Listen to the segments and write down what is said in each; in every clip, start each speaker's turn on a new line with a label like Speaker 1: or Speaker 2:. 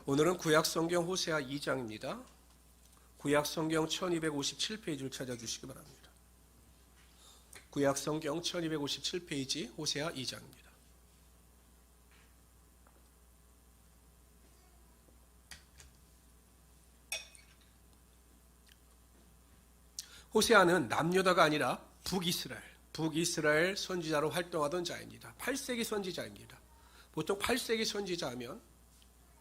Speaker 1: 오늘은 구약성경 호세아 2장입니다. 구약성경 1257페이지를 찾아주시기 바랍니다. 구약성경 1257페이지 호세아 2장입니다. 호세아는 남유다가 아니라 북이스라엘 선지자로 활동하던 자입니다. 8세기 선지자입니다. 보통 8세기 선지자하면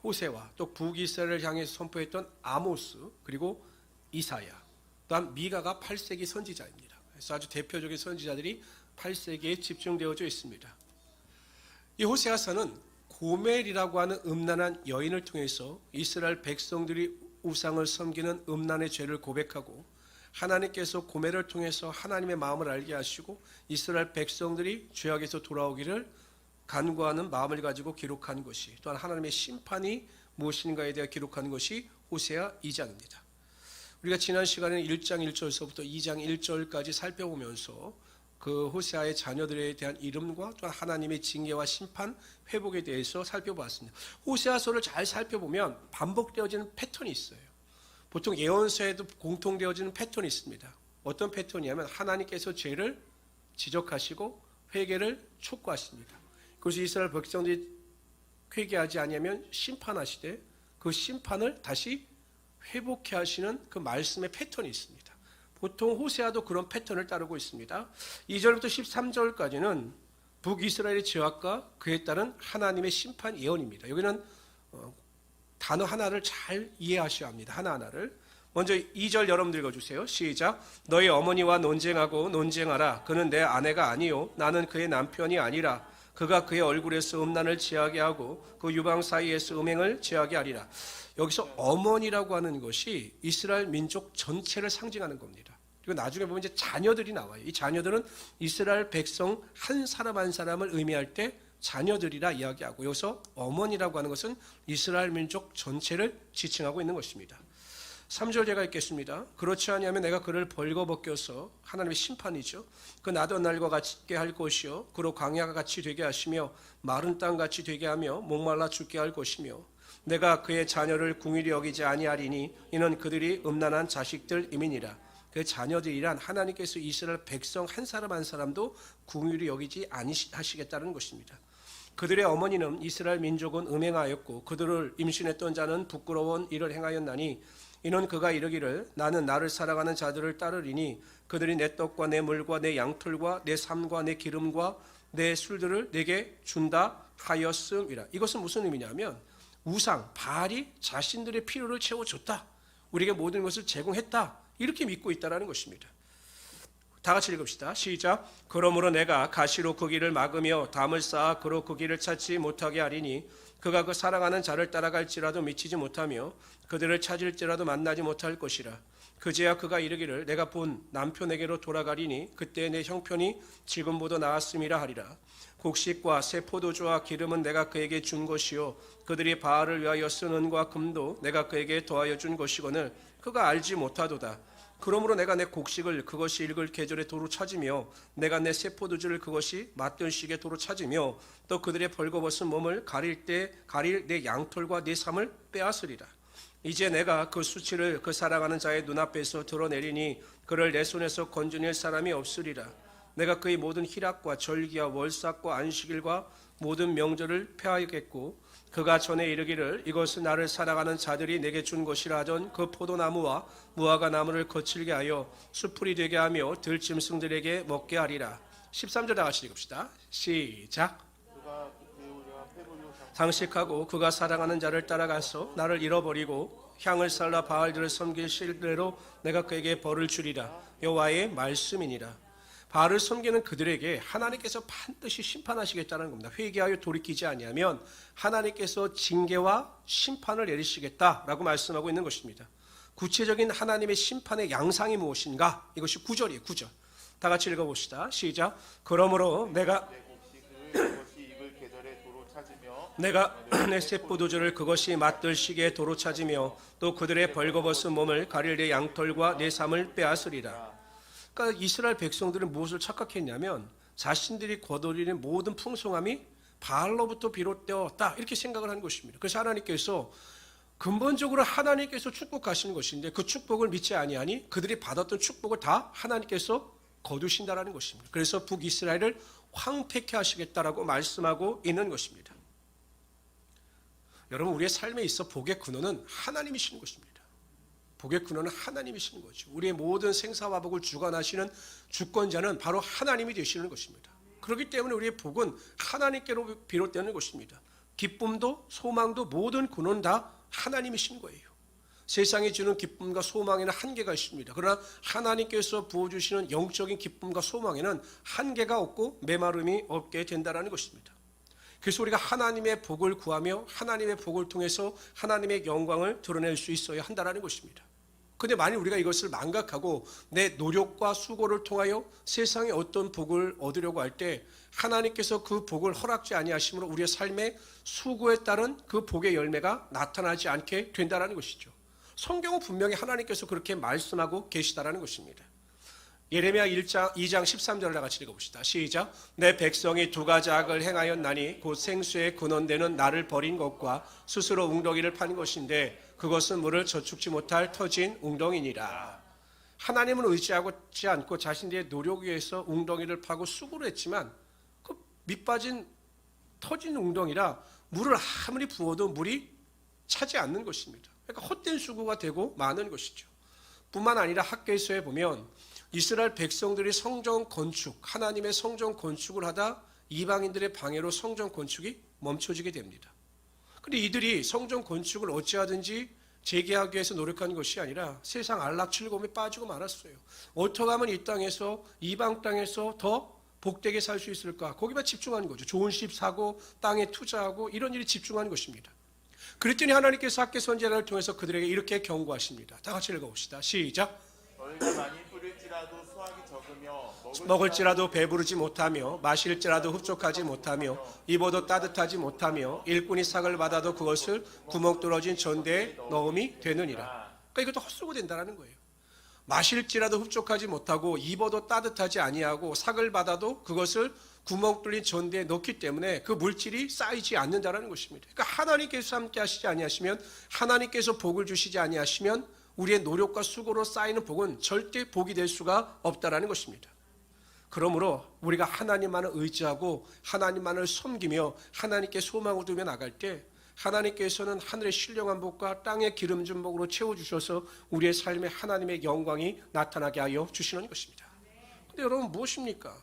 Speaker 1: 호세와 또 북이스라엘을 향해서 선포했던 아모스 그리고 이사야 또한 미가가 8세기 선지자입니다. 그래서 아주 대표적인 선지자들이 8세기에 집중되어져 있습니다. 이 호세아서는 고멜이라고 하는 음란한 여인을 통해서 이스라엘 백성들이 우상을 섬기는 음란의 죄를 고백하고 하나님께서 고멜을 통해서 하나님의 마음을 알게 하시고 이스라엘 백성들이 죄악에서 돌아오기를 간구하는 마음을 가지고 기록한 것이, 또한 하나님의 심판이 무엇인가에 대해 기록한 것이 호세아 2장입니다. 우리가 지난 시간에는 1장 1절서부터 2장 1절까지 살펴보면서 그 호세아의 자녀들에 대한 이름과 또한 하나님의 징계와 심판, 회복에 대해서 살펴보았습니다. 호세아서를 잘 살펴보면 반복되어지는 패턴이 있어요. 보통 예언서에도 공통되어지는 패턴이 있습니다. 어떤 패턴이냐면 하나님께서 죄를 지적하시고 회개를 촉구하십니다. 그래서 이스라엘 백성들이 회개하지 아니하면 심판하시되 그 심판을 다시 회복해 하시는 그 말씀의 패턴이 있습니다. 보통 호세아도 그런 패턴을 따르고 있습니다. 2절부터 13절까지는 북이스라엘의 죄악과 그에 따른 하나님의 심판 예언입니다. 여기는 단어 하나를 잘 이해하셔야 합니다. 하나하나를. 먼저 2절 여러분들 읽어주세요. 시작. 너희 어머니와 논쟁하고 논쟁하라. 그는 내 아내가 아니요 나는 그의 남편이 아니라 그가 그의 얼굴에서 음란을 취하게 하고 그 유방 사이에서 음행을 취하게 하리라. 여기서 어머니라고 하는 것이 이스라엘 민족 전체를 상징하는 겁니다. 그리고 나중에 보면 이제 자녀들이 나와요. 이 자녀들은 이스라엘 백성 한 사람 한 사람을 의미할 때 자녀들이라 이야기하고, 여기서 어머니라고 하는 것은 이스라엘 민족 전체를 지칭하고 있는 것입니다. 3절 제가 읽겠습니다. 그렇지 아니하면 내가 그를 벌거벗겨서, 하나님의 심판이죠, 그 나던 날과 같게 할 것이요 그로 광야가 같이 되게 하시며 마른 땅 같이 되게 하며 목말라 죽게 할 것이며 내가 그의 자녀를 궁일이 여기지 아니하리니 이는 그들이 음란한 자식들임이니라. 그 자녀들이란 하나님께서 이스라엘 백성 한 사람 한 사람도 궁일이 여기지 아니하시겠다는 것입니다. 그들의 어머니는 이스라엘 민족은 음행하였고 그들을 임신했던 자는 부끄러운 일을 행하였나니 이는 그가 이르기를 나는 나를 사랑하는 자들을 따르리니 그들이 내 떡과 내 물과 내 양털과 내 삶과 내 기름과 내 술들을 내게 준다 하였음이라. 이것은 무슨 의미냐면 우상, 바알이 자신들의 필요를 채워줬다, 우리에게 모든 것을 제공했다, 이렇게 믿고 있다는 것입니다. 다 같이 읽읍시다. 시작. 그러므로 내가 가시로 그 길을 막으며 담을 쌓아 그로 그 길을 찾지 못하게 하리니 그가 그 사랑하는 자를 따라갈지라도 미치지 못하며 그들을 찾을지라도 만나지 못할 것이라. 그제야 그가 이르기를 내가 본 남편에게로 돌아가리니 그때 내 형편이 지금보다 나았음이라 하리라. 곡식과 새 포도주와 기름은 내가 그에게 준 것이요 그들이 바알을 위하여 쓴 은과 금도 내가 그에게 더하여 준 것이거늘 그가 알지 못하도다. 그러므로 내가 내 곡식을 그것이 읽을 계절에 도로 찾으며 내가 내 새 포도주를 그것이 맞던 시기에 도로 찾으며 또 그들의 벌거벗은 몸을 가릴 내 양털과 내 삶을 빼앗으리라. 이제 내가 그 수치를 그 사랑하는 자의 눈앞에서 드러내리니 그를 내 손에서 건져낼 사람이 없으리라. 내가 그의 모든 희락과 절기와 월삭과 안식일과 모든 명절을 폐하겠고 그가 전에 이르기를 이것은 나를 사랑하는 자들이 내게 준 것이라 하던 그 포도나무와 무화과 나무를 거칠게 하여 수풀이 되게 하며 들짐승들에게 먹게 하리라. 13절 다 같이 읽읍시다. 시작. 장식하고 그가 사랑하는 자를 따라가서 나를 잃어버리고 향을 살라 바알들을 섬길 실대로 내가 그에게 벌을 주리라. 여호와의 말씀이니라. 바알을 섬기는 그들에게 하나님께서 반드시 심판하시겠다는 겁니다. 회개하여 돌이키지 아니하면 하나님께서 징계와 심판을 내리시겠다라고 말씀하고 있는 것입니다. 구체적인 하나님의 심판의 양상이 무엇인가? 이것이 9절이에요. 9절. 다 같이 읽어봅시다. 시작. 그러므로 내가 내 새 포도주를 그것이 맞들 시기에 도로 찾으며 또 그들의 벌거벗은 몸을 가릴 내 양털과 내 삶을 빼앗으리라. 그러니까 이스라엘 백성들은 무엇을 착각했냐면 자신들이 거두리는 모든 풍성함이 바알로부터 비롯되었다, 이렇게 생각을 한 것입니다. 그래서 하나님께서 근본적으로 하나님께서 축복하시는 것인데 그 축복을 믿지 아니하니 그들이 받았던 축복을 다 하나님께서 거두신다라는 것입니다. 그래서 북이스라엘을 황폐케 하시겠다라고 말씀하고 있는 것입니다. 여러분, 우리의 삶에 있어 복의 근원은 하나님이시는 것입니다. 복의 근원은 하나님이시는 거죠. 우리의 모든 생사와 복을 주관하시는 주권자는 바로 하나님이 되시는 것입니다. 그렇기 때문에 우리의 복은 하나님께로 비롯되는 것입니다. 기쁨도 소망도 모든 근원 다 하나님이신 거예요. 세상이 주는 기쁨과 소망에는 한계가 있습니다. 그러나 하나님께서 부어주시는 영적인 기쁨과 소망에는 한계가 없고 메마름이 없게 된다는 것입니다. 그래서 우리가 하나님의 복을 구하며 하나님의 복을 통해서 하나님의 영광을 드러낼 수 있어야 한다는 것입니다. 그런데 만약 우리가 이것을 망각하고 내 노력과 수고를 통하여 세상의 어떤 복을 얻으려고 할 때 하나님께서 그 복을 허락지 아니하심으로 우리의 삶의 수고에 따른 그 복의 열매가 나타나지 않게 된다는 것이죠. 성경은 분명히 하나님께서 그렇게 말씀하고 계시다라는 것입니다. 예레미야 2장 13절을 같이 읽어봅시다. 시작. 내 백성이 두 가지 악을 행하였나니 곧 생수의 근원되는 나를 버린 것과 스스로 웅덩이를 판 것인데 그것은 물을 저축지 못할 터진 웅덩이니라. 하나님은 의지하지 않고 자신들의 노력에 의해서 웅덩이를 파고 수고를 했지만 그 밑빠진 터진 웅덩이라 물을 아무리 부어도 물이 차지 않는 것입니다. 그러니까 헛된 수고가 되고 마는 것이죠. 뿐만 아니라 학개서에 보면 이스라엘 백성들이 성전 건축, 하나님의 성전 건축을 하다 이방인들의 방해로 성전 건축이 멈춰지게 됩니다. 그런데 이들이 성전 건축을 어찌하든지 재개하기 위해서 노력한 것이 아니라 세상 안락즐거움에 빠지고 말았어요. 어떻게 하면 이 땅에서 이방 땅에서 더 복되게 살 수 있을까? 거기만 집중하는 거죠. 좋은 집 사고 땅에 투자하고 이런 일에 집중하는 것입니다. 그랬더니 하나님께서 학개 선지자를 통해서 그들에게 이렇게 경고하십니다. 다 같이 읽어봅시다. 시작.
Speaker 2: 너희가 많이 뿌릴지라도 수확이 적으며
Speaker 1: 먹을지라도 배부르지 못하며 마실지라도 흡족하지 못하며 입어도 따뜻하지 못하며 일꾼이 삭을 받아도 그것을 구멍 뚫어진 전대에 넣음이 되느니라. 그러니까 이것도 헛수고 된다는 거예요. 마실지라도 흡족하지 못하고 입어도 따뜻하지 아니하고 삭을 받아도 그것을 구멍 뚫린 전대에 넣기 때문에 그 물질이 쌓이지 않는다는 것입니다. 그러니까 하나님께서 함께 하시지 아니하시면, 하나님께서 복을 주시지 아니하시면 우리의 노력과 수고로 쌓이는 복은 절대 복이 될 수가 없다는 것입니다. 그러므로 우리가 하나님만을 의지하고 하나님만을 섬기며 하나님께 소망을 두며 나갈 때 하나님께서는 하늘의 신령한 복과 땅의 기름진 복으로 채워주셔서 우리의 삶에 하나님의 영광이 나타나게 하여 주시는 것입니다. 그런데 여러분, 무엇입니까?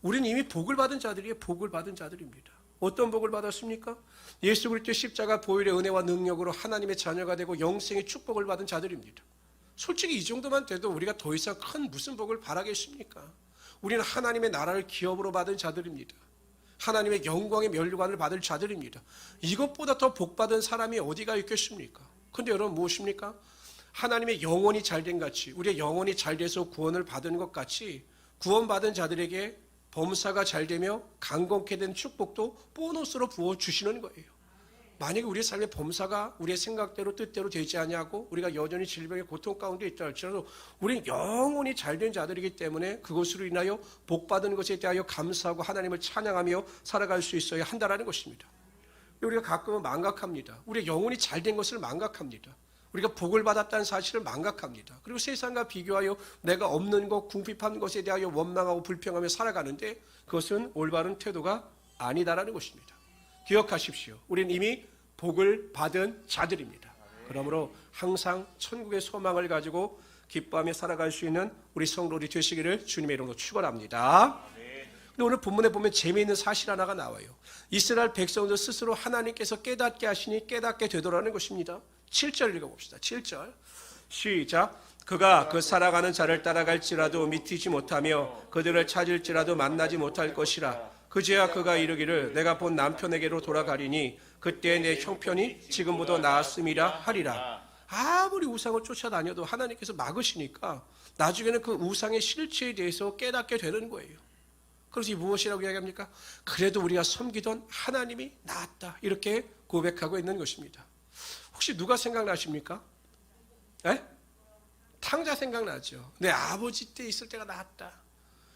Speaker 1: 우리는 이미 복을 받은 자들이에요. 복을 받은 자들입니다. 어떤 복을 받았습니까? 예수 그리스도의 십자가 보혈의 은혜와 능력으로 하나님의 자녀가 되고 영생의 축복을 받은 자들입니다. 솔직히 이 정도만 돼도 우리가 더 이상 큰 무슨 복을 바라겠습니까? 우리는 하나님의 나라를 기업으로 받은 자들입니다. 하나님의 영광의 면류관을 받을 자들입니다. 이것보다 더 복받은 사람이 어디가 있겠습니까? 그런데 여러분, 무엇입니까? 하나님의 영혼이 잘된 같이, 우리의 영혼이 잘 돼서 구원을 받은 것 같이 구원받은 자들에게 범사가 잘 되며 강건케 된 축복도 보너스로 부어주시는 거예요. 만약에 우리의 삶의 범사가 우리의 생각대로 뜻대로 되지 아니하고 우리가 여전히 질병의 고통 가운데 있다 할지라도 우리는 영혼이 잘된 자들이기 때문에 그것으로 인하여 복받은 것에 대하여 감사하고 하나님을 찬양하며 살아갈 수 있어야 한다는 것입니다. 우리가 가끔은 망각합니다. 우리의 영혼이 잘된 것을 망각합니다. 우리가 복을 받았다는 사실을 망각합니다. 그리고 세상과 비교하여 내가 없는 것, 궁핍한 것에 대하여 원망하고 불평하며 살아가는데 그것은 올바른 태도가 아니다라는 것입니다. 기억하십시오. 우리는 이미 복을 받은 자들입니다. 그러므로 항상 천국의 소망을 가지고 기뻐하며 살아갈 수 있는 우리 성도들이 되시기를 주님의 이름으로 축원합니다. 근데 오늘 본문에 보면 재미있는 사실 하나가 나와요. 이스라엘 백성들 스스로 하나님께서 깨닫게 하시니 깨닫게 되더라는 것입니다. 7절 읽어봅시다. 7절 시작. 그가 그 살아가는 자를 따라갈지라도 미치지 못하며 그들을 찾을지라도 만나지 못할 것이라. 그제야 그가 이르기를 내가 본 남편에게로 돌아가리니 그때 내 형편이 지금보다 나았음이라 하리라. 아무리 우상을 쫓아다녀도 하나님께서 막으시니까 나중에는 그 우상의 실체에 대해서 깨닫게 되는 거예요. 그래서 이 무엇이라고 이야기합니까? 그래도 우리가 섬기던 하나님이 나았다, 이렇게 고백하고 있는 것입니다. 혹시 누가 생각나십니까? 에? 탕자 생각나죠. 내 아버지 때 있을 때가 나았다.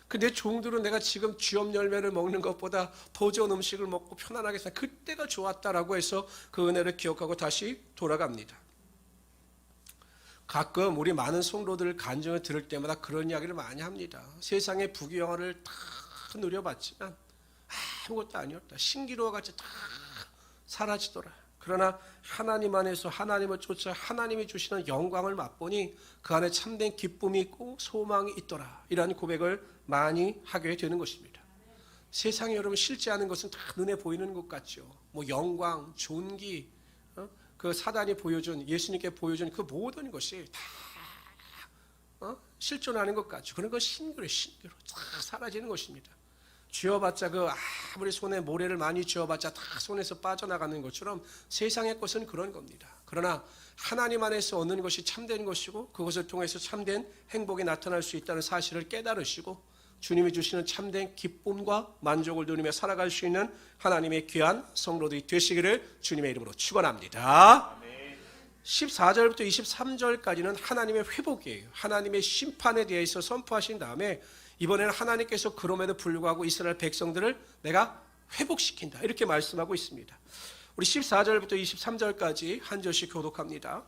Speaker 1: 근데 종들은 내가 지금 쥐업 열매를 먹는 것보다 더 좋은 음식을 먹고 편안하게 살 그때가 좋았다라고 해서 그 은혜를 기억하고 다시 돌아갑니다. 가끔 우리 많은 성도들 간증을 들을 때마다 그런 이야기를 많이 합니다. 세상의 부귀영화를 다 누려봤지만 아무것도 아니었다. 신기루와 같이 다 사라지더라. 그러나 하나님 안에서 하나님을 쫓아 하나님이 주시는 영광을 맛보니 그 안에 참된 기쁨이 있고 소망이 있더라. 이러한 고백을 많이 하게 되는 것입니다. 세상에 여러분 실제하는 것은 다 눈에 보이는 것 같죠. 뭐 영광, 존귀, 그 사단이 보여준 예수님께 보여준 그 모든 것이 다 실존하는 것 같죠. 그런 건 신기로 다 사라지는 것입니다. 쥐어봤자 그 아무리 손에 모래를 많이 쥐어봤자 다 손에서 빠져나가는 것처럼 세상의 것은 그런 겁니다. 그러나 하나님 안에서 얻는 것이 참된 것이고 그것을 통해서 참된 행복이 나타날 수 있다는 사실을 깨달으시고 주님이 주시는 참된 기쁨과 만족을 누리며 살아갈 수 있는 하나님의 귀한 성도들이 되시기를 주님의 이름으로 축원합니다. 14절부터 23절까지는 하나님의 회복이에요. 하나님의 심판에 대해서 선포하신 다음에 이번에는 하나님께서 그럼에도 불구하고 이스라엘 백성들을 내가 회복시킨다 이렇게 말씀하고 있습니다. 우리 14절부터 23절까지 한 절씩 교독합니다.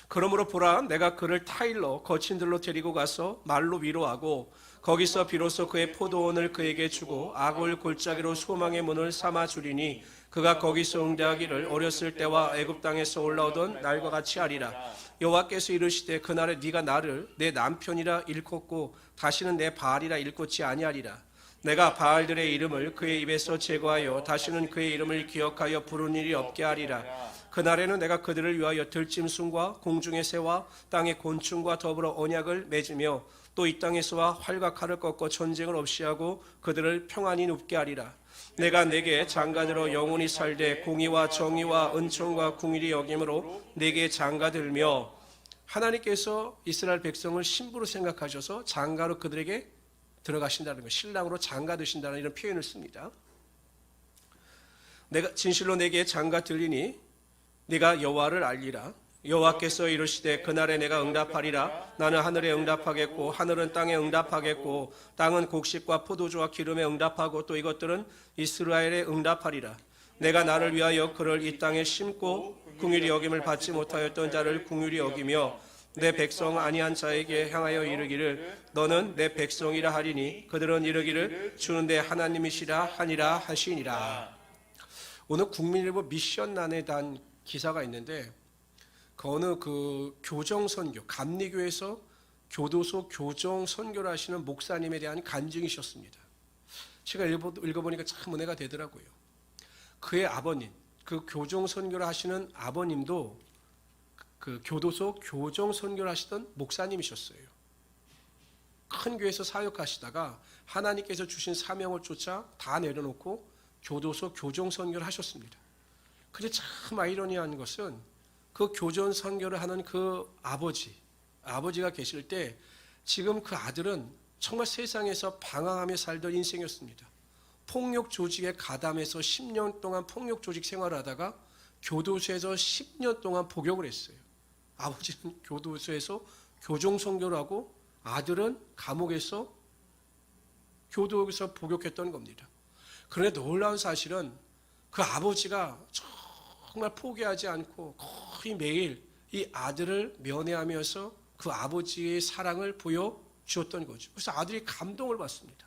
Speaker 1: 그러므로 보라, 내가 그를 타일러 거친 들로 데리고 가서 말로 위로하고 거기서 비로소 그의 포도원을 그에게 주고 악을 골짜기로 소망의 문을 삼아 주리니 그가 거기서 응대하기를 어렸을 때와 애굽 땅에서 올라오던 날과 같이 하리라. 여호와께서 이르시되 그날에 네가 나를 내 남편이라 일컫고 다시는 내 바알이라 일컫지 아니하리라. 내가 바알들의 이름을 그의 입에서 제거하여 다시는 그의 이름을 기억하여 부르는 일이 없게 하리라. 그날에는 내가 그들을 위하여 들짐승과 공중의 새와 땅의 곤충과 더불어 언약을 맺으며 또 이 땅에서와 활과 칼을 꺾고 전쟁을 없이 하고 그들을 평안히 눕게 하리라. 내가 내게 장가들어 영원히 살되 공의와 정의와 은총과 궁일이 여김으로 내게 장가들며 하나님께서 이스라엘 백성을 신부로 생각하셔서 장가로 그들에게 들어가신다는 것, 신랑으로 장가드신다는 이런 표현을 씁니다. 내가 진실로 내게 장가들리니 네가 여호와를 알리라. 여호와께서 이르시되 그날에 내가 응답하리라. 나는 하늘에 응답하겠고 하늘은 땅에 응답하겠고 땅은 곡식과 포도주와 기름에 응답하고 또 이것들은 이스라엘에 응답하리라. 내가 나를 위하여 그를 이 땅에 심고 긍휼히 여김을 받지 못하였던 자를 긍휼히 여기며 내 백성 아니한 자에게 향하여 이르기를 너는 내 백성이라 하리니 그들은 이르기를 주는 내 하나님이시라 하니라 하시니라. 오늘 국민일보 미션란에 단 기사가 있는데 그 어느 그 교정선교 감리교에서 교도소 교정선교를 하시는 목사님에 대한 간증이셨습니다. 제가 읽어보니까 참 은혜가 되더라고요. 그의 아버님, 그 교정선교를 하시는 아버님도 그 교도소 교정선교를 하시던 목사님이셨어요. 큰 교회에서 사역하시다가 하나님께서 주신 사명을 쫓아 다 내려놓고 교도소 교정선교를 하셨습니다. 그런데 참 아이러니한 것은 그 교전 선교를 하는 그 아버지가 계실 때 지금 그 아들은 정말 세상에서 방황하며 살던 인생이었습니다. 폭력 조직에 가담해서 10년 동안 폭력 조직 생활을 하다가 교도소에서 10년 동안 복역을 했어요. 아버지는 교도소에서 교정 선교를 하고 아들은 감옥에서 교도소에서 복역했던 겁니다. 그런데 놀라운 사실은 그 아버지가 정말 포기하지 않고 거의 매일 이 아들을 면회하면서 그 아버지의 사랑을 보여주었던 거죠. 그래서 아들이 감동을 받습니다.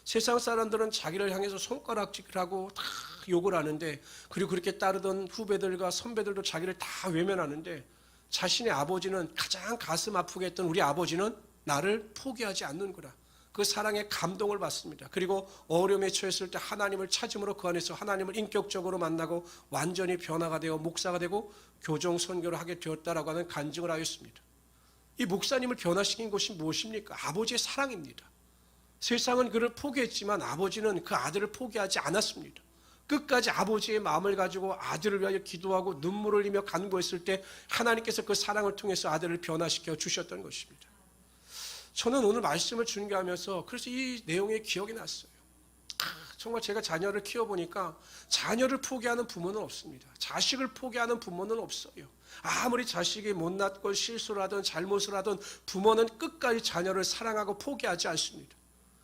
Speaker 1: 세상 사람들은 자기를 향해서 손가락질을 하고 다 욕을 하는데 그리고 그렇게 따르던 후배들과 선배들도 자기를 다 외면하는데 자신의 아버지는 가장 가슴 아프게 했던 우리 아버지는 나를 포기하지 않는구나. 그 사랑에 감동을 받습니다. 그리고 어려움에 처했을 때 하나님을 찾음으로 그 안에서 하나님을 인격적으로 만나고 완전히 변화가 되어 목사가 되고 교정 선교를 하게 되었다라고 하는 간증을 하였습니다. 이 목사님을 변화시킨 것이 무엇입니까? 아버지의 사랑입니다. 세상은 그를 포기했지만 아버지는 그 아들을 포기하지 않았습니다. 끝까지 아버지의 마음을 가지고 아들을 위하여 기도하고 눈물을 흘리며 간구했을 때 하나님께서 그 사랑을 통해서 아들을 변화시켜 주셨던 것입니다. 저는 오늘 말씀을 준비하면서 그래서 이 내용이 기억이 났어요. 정말 제가 자녀를 키워보니까 자녀를 포기하는 부모는 없습니다. 자식을 포기하는 부모는 없어요. 아무리 자식이 못났건 실수를 하든 잘못을 하든 부모는 끝까지 자녀를 사랑하고 포기하지 않습니다.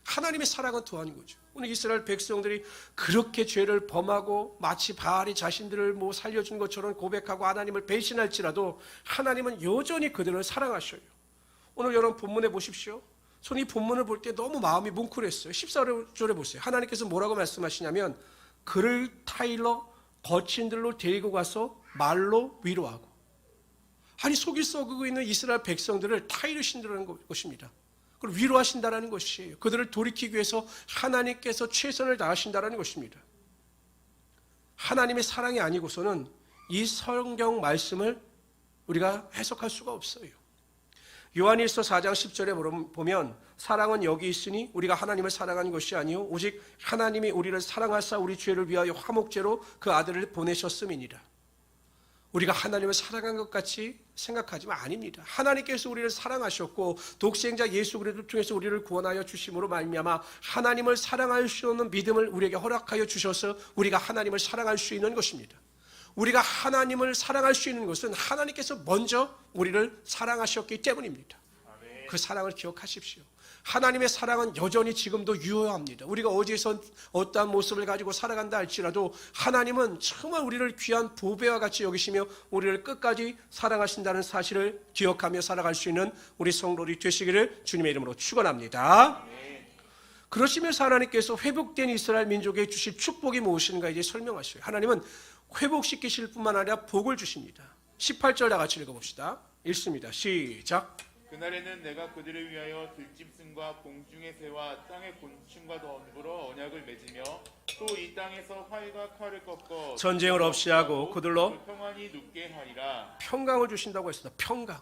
Speaker 1: 하나님의 사랑은 더한 거죠. 오늘 이스라엘 백성들이 그렇게 죄를 범하고 마치 바알이 자신들을 살려준 것처럼 고백하고 하나님을 배신할지라도 하나님은 여전히 그들을 사랑하셔요. 오늘 여러분 본문에 보십시오. 저는 이 본문을 볼 때 너무 마음이 뭉클했어요. 14절에 보세요. 하나님께서 뭐라고 말씀하시냐면 그를 타일러 거친 들로 데리고 가서 말로 위로하고, 아니 속이 썩고 있는 이스라엘 백성들을 타이르신다는 것입니다. 그걸 위로하신다는 것이에요. 그들을 돌이키기 위해서 하나님께서 최선을 다하신다는 것입니다. 하나님의 사랑이 아니고서는 이 성경 말씀을 우리가 해석할 수가 없어요. 요한일서 4장 10절에 보면 사랑은 여기 있으니 우리가 하나님을 사랑한 것이 아니요 오직 하나님이 우리를 사랑하사 우리 죄를 위하여 화목제로 그 아들을 보내셨음이니라. 우리가 하나님을 사랑한 것 같이 생각하지만 아닙니다. 하나님께서 우리를 사랑하셨고 독생자 예수 그리스도를 통해서 우리를 구원하여 주심으로 말미암아 하나님을 사랑할 수 있는 믿음을 우리에게 허락하여 주셔서 우리가 하나님을 사랑할 수 있는 것입니다. 우리가 하나님을 사랑할 수 있는 것은 하나님께서 먼저 우리를 사랑하셨기 때문입니다. 그 사랑을 기억하십시오. 하나님의 사랑은 여전히 지금도 유효합니다. 우리가 어디에서 어떠한 모습을 가지고 살아간다 할지라도 하나님은 정말 우리를 귀한 보배와 같이 여기시며 우리를 끝까지 사랑하신다는 사실을 기억하며 살아갈 수 있는 우리 성도들이 되시기를 주님의 이름으로 축원합니다. 그러시면서 하나님께서 회복된 이스라엘 민족에 주실 축복이 무엇인가 이제 설명하셔요. 하나님은 회복시키실 뿐만 아니라 복을 주십니다. 18절 다 같이 읽어봅시다. 읽습니다. 시작.
Speaker 2: 그날에는 내가 그들을 위하여 들짐승과 공중의 새와 땅의 곤충과 더불어 언약을 맺으며 또 이 땅에서 활과 칼을 꺾어
Speaker 1: 전쟁을 없이 하고 그들로
Speaker 2: 평안히 눕게 하리라.
Speaker 1: 평강을 주신다고 했습니다. 평강.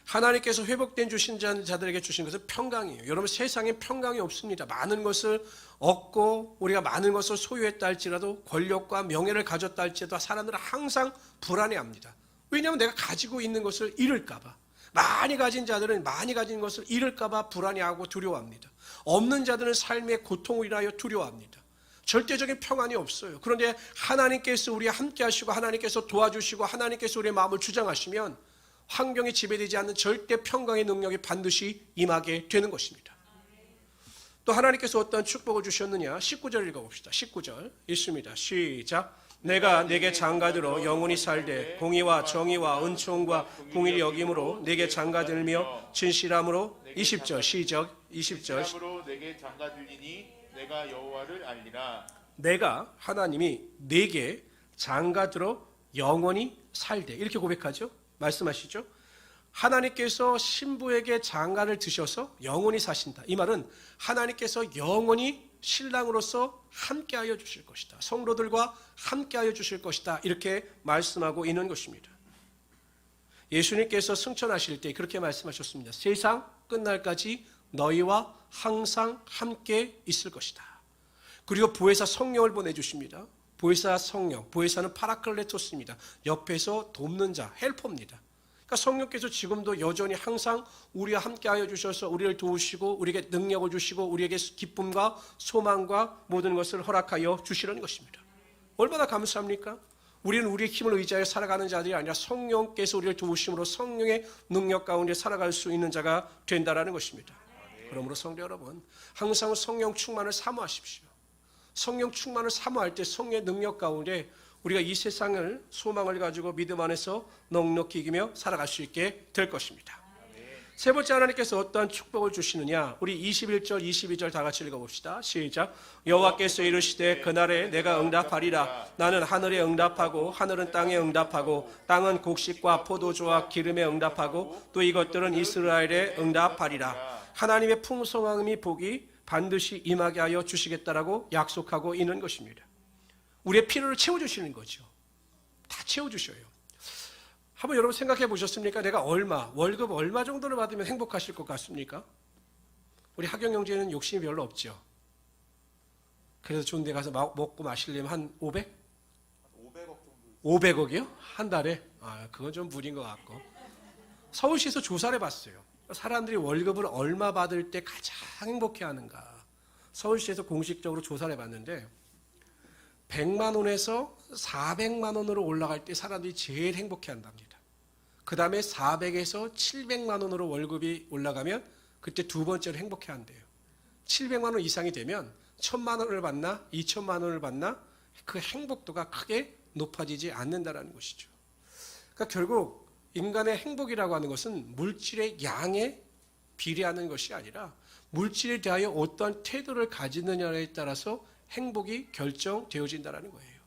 Speaker 1: 하나님께서 회복된 주신 자들에게 주신 것은 평강이에요. 여러분 세상에 평강이 없습니다. 많은 것을 얻고 우리가 많은 것을 소유했다 할지라도 권력과 명예를 가졌다 할지라도 사람들은 항상 불안해합니다. 왜냐하면 내가 가지고 있는 것을 잃을까 봐. 많이 가진 자들은 많이 가진 것을 잃을까 봐 불안해하고 두려워합니다. 없는 자들은 삶의 고통을 인하여 두려워합니다. 절대적인 평안이 없어요. 그런데 하나님께서 우리와 함께 하시고 하나님께서 도와주시고 하나님께서 우리의 마음을 주장하시면 환경이 지배되지 않는 절대 평강의 능력이 반드시 임하게 되는 것입니다. 또 하나님께서 어떤 축복을 주셨느냐 19절 읽어봅시다. 19절 읽습니다. 시작. 내가 내게 장가들어 영원히 살되 공의와 정의와 은총과 공의를 여김으로 내게 장가들며 진실함으로 20절 시작. 20절
Speaker 2: 진실함으로 내게 장가들리니 내가 여호와를 알리라.
Speaker 1: 내가 하나님이 내게 장가들어 영원히 살되 이렇게 고백하죠. 말씀하시죠. 하나님께서 신부에게 장가를 드셔서 영원히 사신다. 이 말은 하나님께서 영원히 신랑으로서 함께하여 주실 것이다. 성도들과 함께하여 주실 것이다. 이렇게 말씀하고 있는 것입니다. 예수님께서 승천하실 때 그렇게 말씀하셨습니다. 세상 끝날까지 너희와 항상 함께 있을 것이다. 그리고 보혜사 성령을 보내주십니다. 보혜사 성령, 보혜사는 파라클레토스입니다. 옆에서 돕는 자, 헬퍼입니다. 그러니까 성령께서 지금도 여전히 항상 우리와 함께하여 주셔서 우리를 도우시고 우리에게 능력을 주시고 우리에게 기쁨과 소망과 모든 것을 허락하여 주시는 것입니다. 얼마나 감사합니까? 우리는 우리의 힘을 의지하여 살아가는 자들이 아니라 성령께서 우리를 도우심으로 성령의 능력 가운데 살아갈 수 있는 자가 된다라는 것입니다. 그러므로 성도 여러분, 항상 성령 충만을 사모하십시오. 성령 충만을 사모할 때 성령의 능력 가운데 우리가 이 세상을 소망을 가지고 믿음 안에서 넉넉히 이기며 살아갈 수 있게 될 것입니다. 세 번째 하나님께서 어떠한 축복을 주시느냐 우리 21절 22절 다 같이 읽어봅시다. 시작. 여호와께서 이르시되 그날에 내가 응답하리라. 나는 하늘에 응답하고 하늘은 땅에 응답하고 땅은 곡식과 포도주와 기름에 응답하고 또 이것들은 이스라엘에 응답하리라. 하나님의 풍성함이 복이 반드시 임하게 하여 주시겠다라고 약속하고 있는 것입니다. 우리의 필요를 채워주시는 거죠. 다 채워주셔요. 한번 여러분 생각해 보셨습니까? 내가 월급 얼마 정도를 받으면 행복하실 것 같습니까? 우리 하경 형제는 욕심이 별로 없죠. 그래서 좋은 데 가서 먹고 마시려면 한 500?
Speaker 2: 500억 정도.
Speaker 1: 500억이요? 한 달에? 그건 좀 무리인 것 같고. 서울시에서 조사를 해봤어요. 사람들이 월급을 얼마 받을 때 가장 행복해하는가. 서울시에서 공식적으로 조사를 해봤는데 100만 원에서 400만 원으로 올라갈 때 사람들이 제일 행복해한답니다. 그 다음에 400에서 700만 원으로 월급이 올라가면 그때 두 번째로 행복해한대요. 700만 원 이상이 되면 1000만 원을 받나 2000만 원을 받나 그 행복도가 크게 높아지지 않는다라는 것이죠. 그러니까 결국 인간의 행복이라고 하는 것은 물질의 양에 비례하는 것이 아니라 물질에 대하여 어떠한 태도를 가지느냐에 따라서 행복이 결정되어진다는 거예요.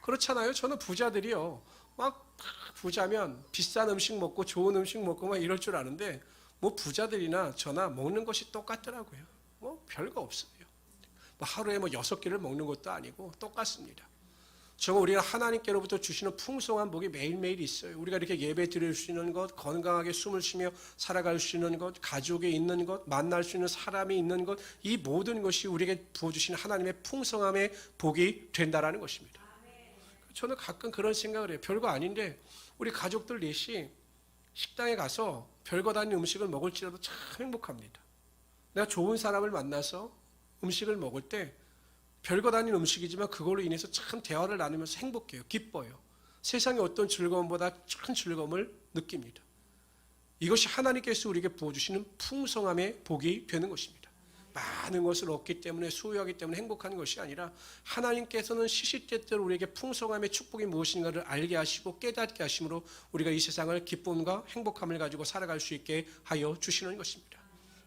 Speaker 1: 그렇잖아요. 저는 부자들이요. 막 부자면 비싼 음식 먹고 좋은 음식 먹고 막 이럴 줄 아는데 뭐 부자들이나 저나 먹는 것이 똑같더라고요. 뭐 별거 없어요. 뭐 하루에 뭐 6끼를 먹는 것도 아니고 똑같습니다. 정말 우리가 하나님께로부터 주시는 풍성한 복이 매일매일 있어요. 우리가 이렇게 예배 드릴 수 있는 것, 건강하게 숨을 쉬며 살아갈 수 있는 것, 가족이 있는 것, 만날 수 있는 사람이 있는 것, 이 모든 것이 우리에게 부어주신 하나님의 풍성함의 복이 된다라는 것입니다. 저는 가끔 그런 생각을 해요. 별거 아닌데 우리 가족들 넷이 식당에 가서 별거 아닌 음식을 먹을지라도 참 행복합니다. 내가 좋은 사람을 만나서 음식을 먹을 때 별것 아닌 음식이지만 그걸로 인해서 참 대화를 나누면서 행복해요. 기뻐요. 세상의 어떤 즐거움보다 큰 즐거움을 느낍니다. 이것이 하나님께서 우리에게 부어주시는 풍성함의 복이 되는 것입니다. 많은 것을 얻기 때문에 소유하기 때문에 행복한 것이 아니라 하나님께서는 시시때때로 우리에게 풍성함의 축복이 무엇인가를 알게 하시고 깨닫게 하심으로 우리가 이 세상을 기쁨과 행복함을 가지고 살아갈 수 있게 하여 주시는 것입니다.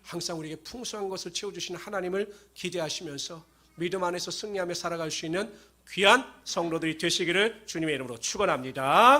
Speaker 1: 항상 우리에게 풍성한 것을 채워주시는 하나님을 기대하시면서 믿음 안에서 승리하며 살아갈 수 있는 귀한 성도들이 되시기를 주님의 이름으로 축원합니다.